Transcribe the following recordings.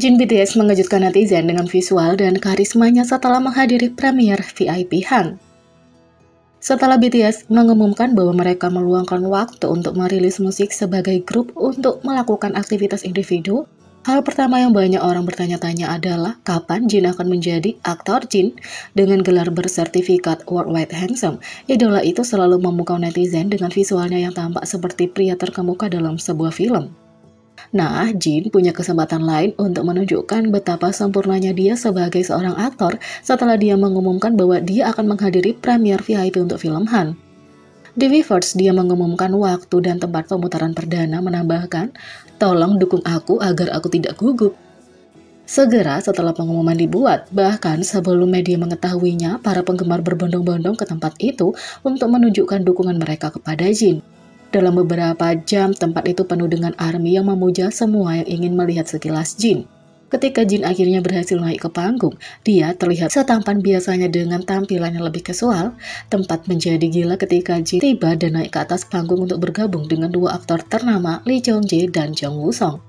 Jin BTS mengejutkan netizen dengan visual dan karismanya setelah menghadiri premier VIP Han. Setelah BTS mengumumkan bahwa mereka meluangkan waktu untuk merilis musik sebagai grup untuk melakukan aktivitas individu, hal pertama yang banyak orang bertanya-tanya adalah kapan Jin akan menjadi aktor Jin. Dengan gelar bersertifikat Worldwide Handsome, idola itu selalu memukau netizen dengan visualnya yang tampak seperti pria terkemuka dalam sebuah film. Nah, Jin punya kesempatan lain untuk menunjukkan betapa sempurnanya dia sebagai seorang aktor setelah dia mengumumkan bahwa dia akan menghadiri premier VIP untuk film Han. Di Weverse, dia mengumumkan waktu dan tempat pemutaran perdana, menambahkan, "Tolong dukung aku agar aku tidak gugup." Segera setelah pengumuman dibuat, bahkan sebelum media mengetahuinya, para penggemar berbondong-bondong ke tempat itu untuk menunjukkan dukungan mereka kepada Jin. Dalam beberapa jam, tempat itu penuh dengan ARMY yang memuja semua yang ingin melihat sekilas Jin. Ketika Jin akhirnya berhasil naik ke panggung, dia terlihat setampan biasanya dengan tampilannya lebih casual. Tempat menjadi gila ketika Jin tiba dan naik ke atas panggung untuk bergabung dengan dua aktor ternama Lee Jong Jae dan Jung Woo Song.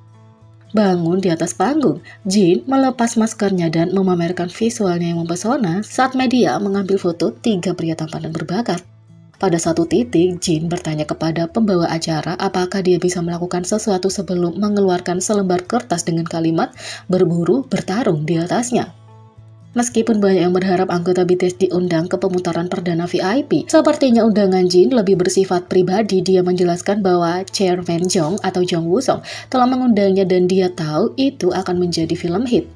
Bangun di atas panggung, Jin melepas maskernya dan memamerkan visualnya yang mempesona saat media mengambil foto tiga pria tampan dan berbakat. Pada satu titik, Jin bertanya kepada pembawa acara apakah dia bisa melakukan sesuatu sebelum mengeluarkan selembar kertas dengan kalimat "berburu, bertarung" di atasnya. Meskipun banyak yang berharap anggota BTS diundang ke pemutaran perdana VIP, sepertinya undangan Jin lebih bersifat pribadi. Dia menjelaskan bahwa Chairman Jung atau Jung Woo Song telah mengundangnya dan dia tahu itu akan menjadi film hit.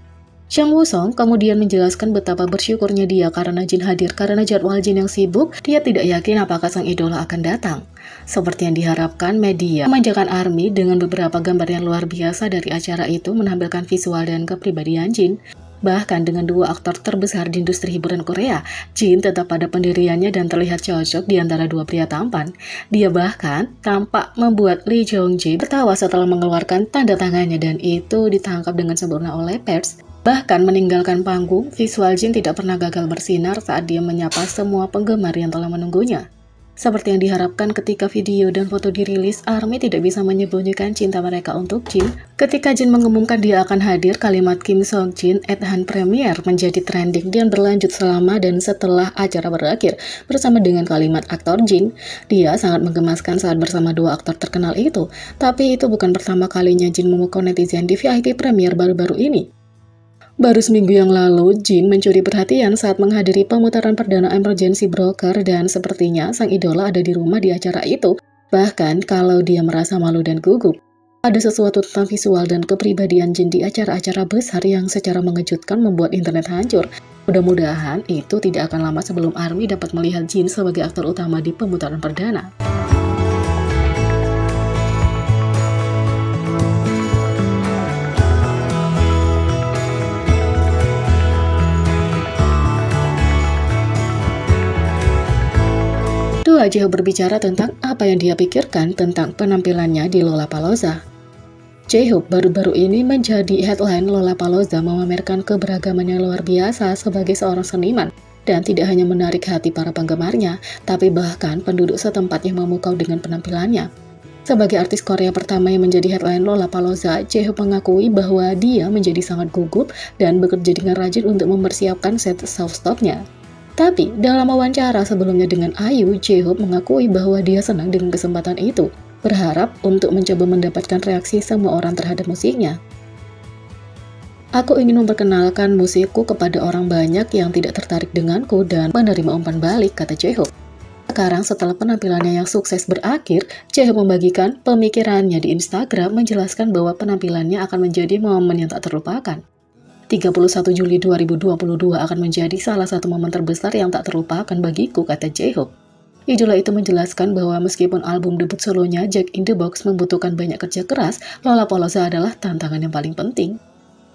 Jung Woo Song kemudian menjelaskan betapa bersyukurnya dia karena Jin hadir karena jadwal Jin yang sibuk, dia tidak yakin apakah sang idola akan datang. Seperti yang diharapkan, media memanjakan ARMY dengan beberapa gambar yang luar biasa dari acara itu menampilkan visual dan kepribadian Jin. Bahkan dengan dua aktor terbesar di industri hiburan Korea, Jin tetap pada pendiriannya dan terlihat cocok di antara dua pria tampan. Dia bahkan tampak membuat Lee Jong Jae tertawa setelah mengeluarkan tanda tangannya dan itu ditangkap dengan sempurna oleh pers. Bahkan meninggalkan panggung, visual Jin tidak pernah gagal bersinar saat dia menyapa semua penggemar yang telah menunggunya. Seperti yang diharapkan ketika video dan foto dirilis, ARMY tidak bisa menyembunyikan cinta mereka untuk Jin. Ketika Jin mengumumkan dia akan hadir, kalimat Kim Song Jin at Han Premier menjadi trending dan berlanjut selama dan setelah acara berakhir bersama dengan kalimat aktor Jin. Dia sangat menggemaskan saat bersama dua aktor terkenal itu, tapi itu bukan pertama kalinya Jin memukau netizen di VIP Premier baru-baru ini. Baru seminggu yang lalu, Jin mencuri perhatian saat menghadiri pemutaran perdana Emergency Broker dan sepertinya sang idola ada di rumah di acara itu. Bahkan kalau dia merasa malu dan gugup. Ada sesuatu tentang visual dan kepribadian Jin di acara-acara besar yang secara mengejutkan membuat internet hancur. Mudah-mudahan itu tidak akan lama sebelum ARMY dapat melihat Jin sebagai aktor utama di pemutaran perdana. Jaehoop berbicara tentang apa yang dia pikirkan tentang penampilannya di Lollapalooza. Jaehoop baru-baru ini menjadi headline Lollapalooza memamerkan keberagaman yang luar biasa sebagai seorang seniman dan tidak hanya menarik hati para penggemarnya, tapi bahkan penduduk setempat yang memukau dengan penampilannya. Sebagai artis Korea pertama yang menjadi headline Lollapalooza, Jaehoop mengakui bahwa dia menjadi sangat gugup dan bekerja dengan rajin untuk mempersiapkan set soft-stopnya. Tapi, dalam wawancara sebelumnya dengan IU, Jaehoop mengakui bahwa dia senang dengan kesempatan itu, berharap untuk mencoba mendapatkan reaksi semua orang terhadap musiknya. "Aku ingin memperkenalkan musikku kepada orang banyak yang tidak tertarik denganku dan menerima umpan balik," kata Jaehoop. Sekarang setelah penampilannya yang sukses berakhir, Jaehoop membagikan pemikirannya di Instagram menjelaskan bahwa penampilannya akan menjadi momen yang tak terlupakan. 31 Juli 2022 akan menjadi salah satu momen terbesar yang tak terlupakan bagiku, kata Jaehoop. Idola itu menjelaskan bahwa meskipun album debut solonya Jack in the Box membutuhkan banyak kerja keras, Lollapalooza adalah tantangan yang paling penting.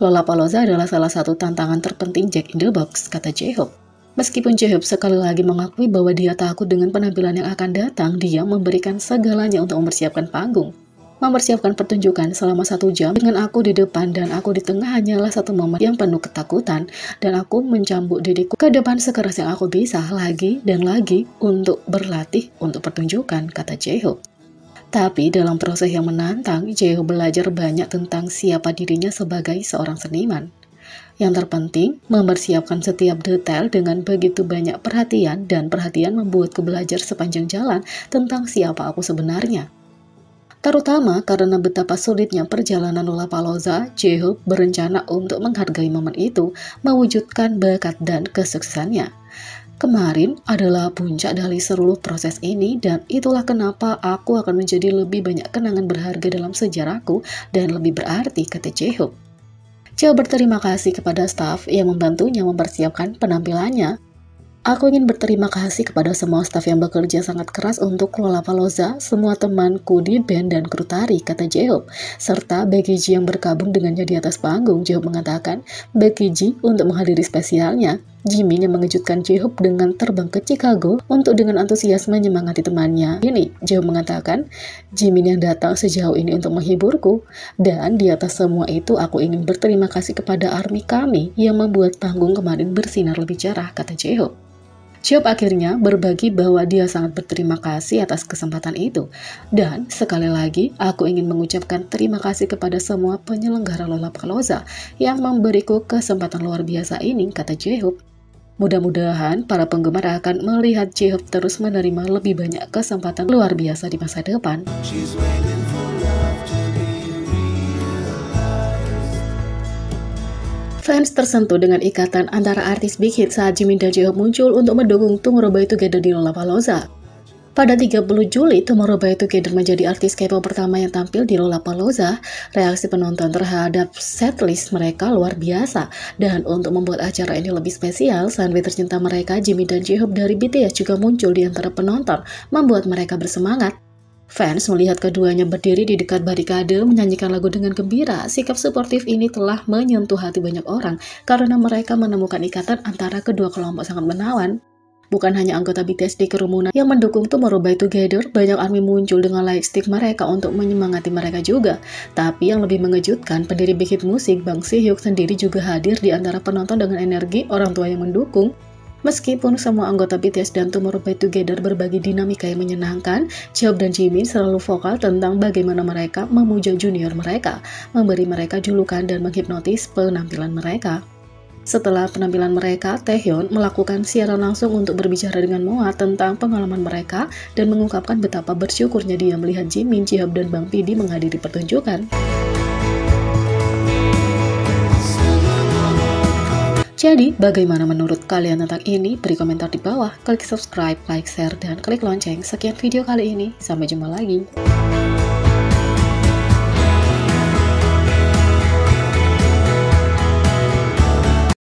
Lollapalooza adalah salah satu tantangan terpenting Jack in the Box, kata Jaehoop. Meskipun Jaehoop sekali lagi mengakui bahwa dia takut dengan penampilan yang akan datang, dia memberikan segalanya untuk mempersiapkan panggung. Mempersiapkan pertunjukan selama 1 jam dengan aku di depan dan aku di tengah hanyalah satu momen yang penuh ketakutan dan aku mencambuk diriku ke depan sekeras yang aku bisa lagi dan lagi untuk berlatih untuk pertunjukan, kata Jaehoop. Tapi dalam proses yang menantang, Jaehoop belajar banyak tentang siapa dirinya sebagai seorang seniman. Yang terpenting, mempersiapkan setiap detail dengan begitu banyak perhatian, dan perhatian membuatku belajar sepanjang jalan tentang siapa aku sebenarnya. Terutama karena betapa sulitnya perjalanan Lollapalooza, Jaehoop berencana untuk menghargai momen itu, mewujudkan bakat dan kesuksesannya. Kemarin adalah puncak dari seluruh proses ini, dan itulah kenapa aku akan menjadi lebih banyak kenangan berharga dalam sejarahku dan lebih berarti, kata Jaehoop. Jaehoop berterima kasih kepada staf yang membantunya mempersiapkan penampilannya. Aku ingin berterima kasih kepada semua staf yang bekerja sangat keras untuk Lollapalooza, semua temanku di band dan kru tari, kata Jaehoop, serta Becky G yang bergabung dengannya di atas panggung. Jaehoop mengatakan Becky G untuk menghadiri spesialnya. Jimin yang mengejutkan Jaehoop dengan terbang ke Chicago untuk dengan antusias menyemangati temannya. Ini, Jaehoop mengatakan, Jimin yang datang sejauh ini untuk menghiburku. Dan di atas semua itu, aku ingin berterima kasih kepada ARMY kami yang membuat panggung kemarin bersinar lebih cerah, kata Jaehoop. Jaehoop akhirnya berbagi bahwa dia sangat berterima kasih atas kesempatan itu. Dan sekali lagi, aku ingin mengucapkan terima kasih kepada semua penyelenggara Lollapalooza yang memberiku kesempatan luar biasa ini, kata Jaehoop. Mudah-mudahan para penggemar akan melihat Jaehoop terus menerima lebih banyak kesempatan luar biasa di masa depan. Fans tersentuh dengan ikatan antara artis Big Hit saat Jimin dan Jaehoop muncul untuk mendukung Tomorrow by Together di Lollapalooza. Pada 30 Juli, Tomorrow by Together menjadi artis K-pop pertama yang tampil di Lollapalooza. Reaksi penonton terhadap setlist mereka luar biasa. Dan untuk membuat acara ini lebih spesial, fanbase tercinta mereka, Jimin dan Jaehoop dari BTS juga muncul di antara penonton, membuat mereka bersemangat. Fans melihat keduanya berdiri di dekat barikade menyanyikan lagu dengan gembira. Sikap suportif ini telah menyentuh hati banyak orang karena mereka menemukan ikatan antara kedua kelompok sangat menawan. Bukan hanya anggota BTS di kerumunan yang mendukung Tomorrow by Together, banyak ARMY muncul dengan lightstick mereka untuk menyemangati mereka juga. Tapi yang lebih mengejutkan, pendiri Big Hit Music, Bang Si-hyuk sendiri juga hadir di antara penonton dengan energi orang tua yang mendukung. Meskipun semua anggota BTS dan Tomorrow by Together berbagi dinamika yang menyenangkan, Jaehoop dan Jimin selalu vokal tentang bagaimana mereka memuja junior mereka, memberi mereka julukan dan menghipnotis penampilan mereka. Setelah penampilan mereka, Taehyun melakukan siaran langsung untuk berbicara dengan Moa tentang pengalaman mereka dan mengungkapkan betapa bersyukurnya dia melihat Jimin, Jaehoop, dan Bang PD menghadiri pertunjukan. Jadi, bagaimana menurut kalian tentang ini? Beri komentar di bawah, klik subscribe, like, share, dan klik lonceng. Sekian video kali ini, sampai jumpa lagi.